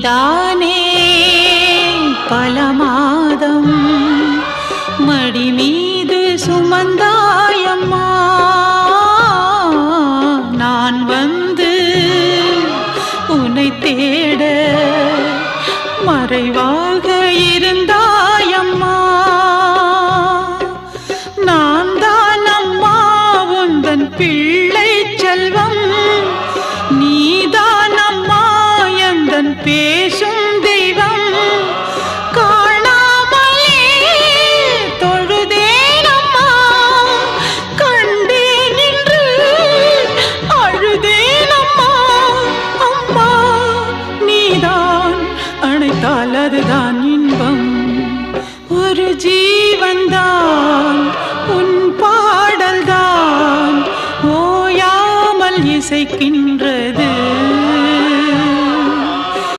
நீதானே பல மாதம் மடி மீது சுமந்தாயம்மா. நான் வந்து உன்னை தேட மறைவாக இருந்தாயம்மா. நான் தான் அம்மா உந்தன் பிள்ளை செல்வம். நீதான் அம்மா எந்தன் பேசும் தெய்வம். காணாமலே தொழுதேன் அம்மா, கண்டேன் என்று அழுதேன் அம்மா. அம்மா நீதான் அணைத்தால் அதுதான் இன்பம். ஒரு ஜீவன்